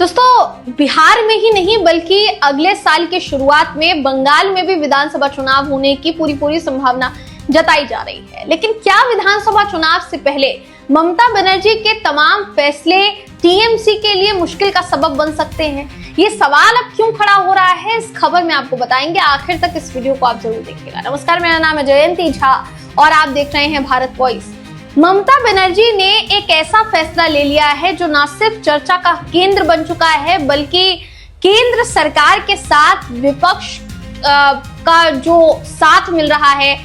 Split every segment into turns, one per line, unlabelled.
दोस्तों, बिहार में ही नहीं बल्कि अगले साल की शुरुआत में बंगाल में भी विधानसभा चुनाव होने की पूरी संभावना जताई जा रही है। लेकिन क्या विधानसभा चुनाव से पहले ममता बनर्जी के तमाम फैसले टीएमसी के लिए मुश्किल का सबब बन सकते हैं? ये सवाल अब क्यों खड़ा हो रहा है, इस खबर में आपको बताएंगे। आखिर तक इस वीडियो को आप जरूर देखिएगा। नमस्कार, मेरा नाम है जयंती झा और आप देख रहे हैं भारत वॉइस। ममता बनर्जी ने एक ऐसा फैसला ले लिया है जो न सिर्फ चर्चा का केंद्र बन चुका है, बल्कि केंद्र सरकार के साथ विपक्ष का जो साथ मिल रहा है,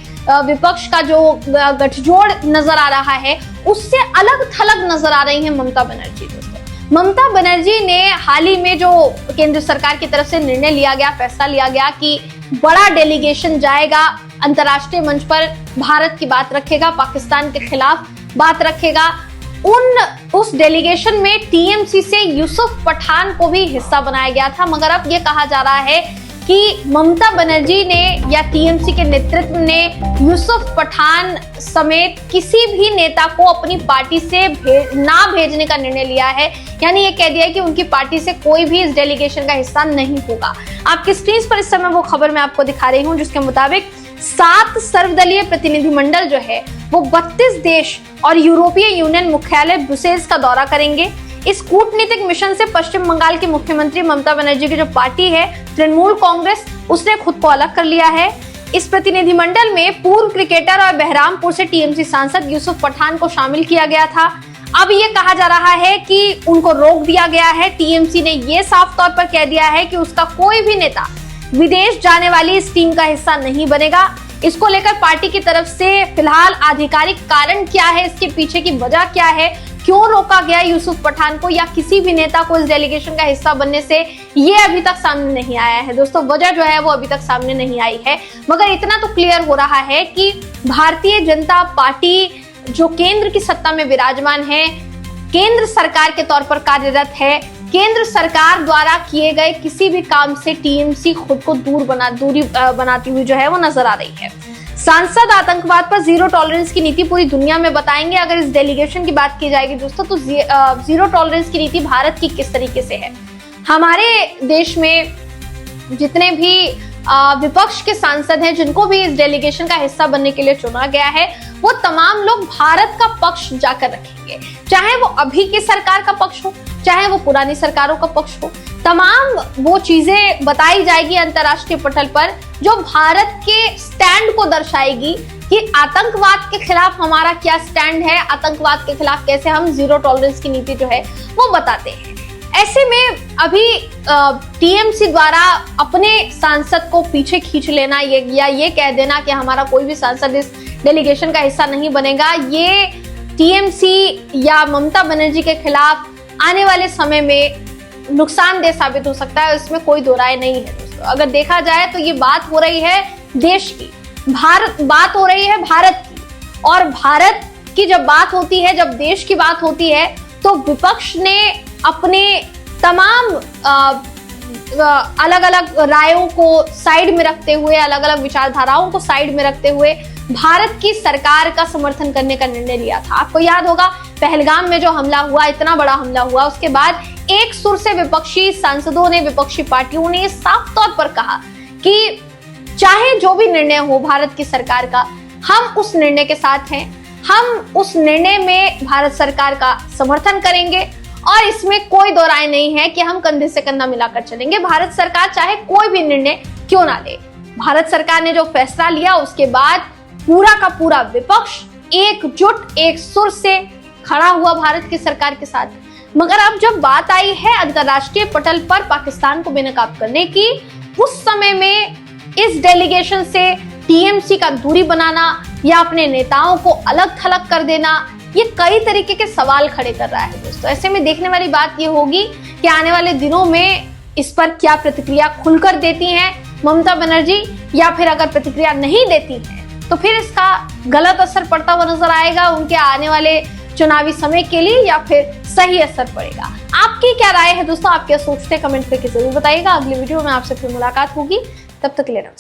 विपक्ष का जो गठजोड़ नजर आ रहा है, उससे अलग थलग नजर आ रही है ममता बनर्जी। ममता बनर्जी ने हाल ही में जो केंद्र सरकार की तरफ से निर्णय लिया गया, फैसला लिया गया कि बड़ा डेलीगेशन जाएगा अंतर्राष्ट्रीय मंच पर, भारत की बात रखेगा, पाकिस्तान के खिलाफ बात रखेगा। उस डेलीगेशन में टीएमसी से यूसुफ पठान को भी हिस्सा बनाया गया था, मगर अब ये कहा जा रहा है कि ममता बनर्जी ने या टीएमसी के नेतृत्व ने यूसुफ पठान समेत किसी भी नेता को अपनी पार्टी से ना भेजने का निर्णय लिया है। यानी ये कह दिया है कि उनकी पार्टी से कोई भी इस डेलीगेशन का हिस्सा नहीं होगा। आपकी स्क्रीन पर इस समय वो खबर मैं आपको दिखा रही हूँ, जिसके मुताबिक 7 सर्वदलीय प्रतिनिधिमंडल जो है वो 32 देश और यूरोपीय यूनियन मुख्यालय ब्रुसेल्स का दौरा करेंगे। इस कूटनीतिक मिशन से पश्चिम बंगाल की मुख्यमंत्री ममता बनर्जी की जो पार्टी है तृणमूल कांग्रेस, उसने खुद को अलग कर लिया है। इस प्रतिनिधिमंडल में पूर्व क्रिकेटर और बहरामपुर से टीएमसी सांसद यूसुफ पठान को शामिल किया गया था। अब ये कहा जा रहा है कि उनको रोक दिया गया है। टीएमसी ने ये साफ तौर पर कह दिया है कि उसका कोई भी नेता विदेश जाने वाली इस टीम का हिस्सा नहीं बनेगा। इसको लेकर पार्टी की तरफ से फिलहाल आधिकारिक कारण क्या है, इसके पीछे की वजह क्या है, क्यों रोका गया यूसुफ पठान को या किसी भी नेता को इस डेलीगेशन का हिस्सा बनने से, ये अभी तक सामने नहीं आया है। दोस्तों, वजह जो है वो अभी तक सामने नहीं आई है, मगर इतना तो क्लियर हो रहा है कि भारतीय जनता पार्टी जो केंद्र की सत्ता में विराजमान है, केंद्र सरकार के तौर पर कार्यरत है, केंद्र सरकार द्वारा किए गए किसी भी काम से टीएमसी खुद को दूरी बनाती हुई जो है वो नजर आ रही है। सांसद आतंकवाद पर जीरो टॉलरेंस की नीति पूरी दुनिया में बताएंगे। अगर इस डेलीगेशन की बात की जाएगी दोस्तों, तो जीरो टॉलरेंस की नीति भारत की किस तरीके से है। हमारे देश में जितने भी विपक्ष के सांसद हैं, जिनको भी इस डेलीगेशन का हिस्सा बनने के लिए चुना गया है, वो तमाम लोग भारत का पक्ष जाकर रखेंगे, चाहे वो अभी की सरकार का पक्ष हो, चाहे वो पुरानी सरकारों का पक्ष हो। तमाम वो चीजें बताई जाएगी अंतर्राष्ट्रीय पटल पर जो भारत के स्टैंड को दर्शाएगी कि आतंकवाद के खिलाफ हमारा क्या स्टैंड है, आतंकवाद के खिलाफ कैसे हम जीरो टॉलरेंस की नीति जो है वो बताते हैं। ऐसे में अभी टीएमसी द्वारा अपने सांसद को पीछे खींच लेना या ये कह देना कि हमारा कोई भी सांसद इस डेलीगेशन का हिस्सा नहीं बनेगा, ये टीएमसी या ममता बनर्जी के खिलाफ आने वाले समय में नुकसानदेह साबित हो सकता है। इसमें कोई दो राय नहीं है दोस्तों। अगर देखा जाए तो ये बात हो रही है देश की, बात हो रही है भारत की, और भारत की जब बात होती है, जब देश की बात होती है, तो विपक्ष ने अपने तमाम अलग अलग रायों को साइड में रखते हुए, अलग अलग विचारधाराओं को साइड में रखते हुए भारत की सरकार का समर्थन करने का निर्णय लिया था। आपको याद होगा पहलगाम में जो हमला हुआ, इतना बड़ा हमला हुआ, उसके बाद एक सुर से विपक्षी सांसदों ने, विपक्षी पार्टियों ने साफ तौर पर कहा कि चाहे जो भी निर्णय हो भारत की सरकार का, हम उस निर्णय के साथ हैं, हम उस निर्णय में भारत सरकार का समर्थन करेंगे और इसमें कोई दो राय नहीं है कि हम कंधे से कंधा मिलाकर चलेंगे। भारत सरकार चाहे कोई भी निर्णय क्यों ना ले। भारत सरकार ने जो फैसला लिया, उसके बाद पूरा का पूरा विपक्ष एकजुट, एक सुर से खड़ा हुआ भारत की सरकार के साथ। मगर अब जब बात आई है अंतर्राष्ट्रीय पटल पर पाकिस्तान को बेनकाब करने की, उस समय में इस डेलीगेशन से टीएमसी का दूरी बनाना या अपने नेताओं को अलग थलग कर देना, ये कई तरीके के सवाल खड़े कर रहा है दोस्तों। ऐसे में देखने वाली बात ये होगी कि आने वाले दिनों में इस पर क्या प्रतिक्रिया खुलकर देती हैं ममता बनर्जी, या फिर अगर प्रतिक्रिया नहीं देती है तो फिर इसका गलत असर पड़ता हुआ नजर आएगा उनके आने वाले चुनावी समय के लिए, या फिर सही असर पड़ेगा। आपकी क्या राय है दोस्तों, आप क्या सोचते हैं, कमेंट करके जरूर बताइएगा। अगली वीडियो में आपसे फिर मुलाकात होगी, तब तक के लिए नमस्कार।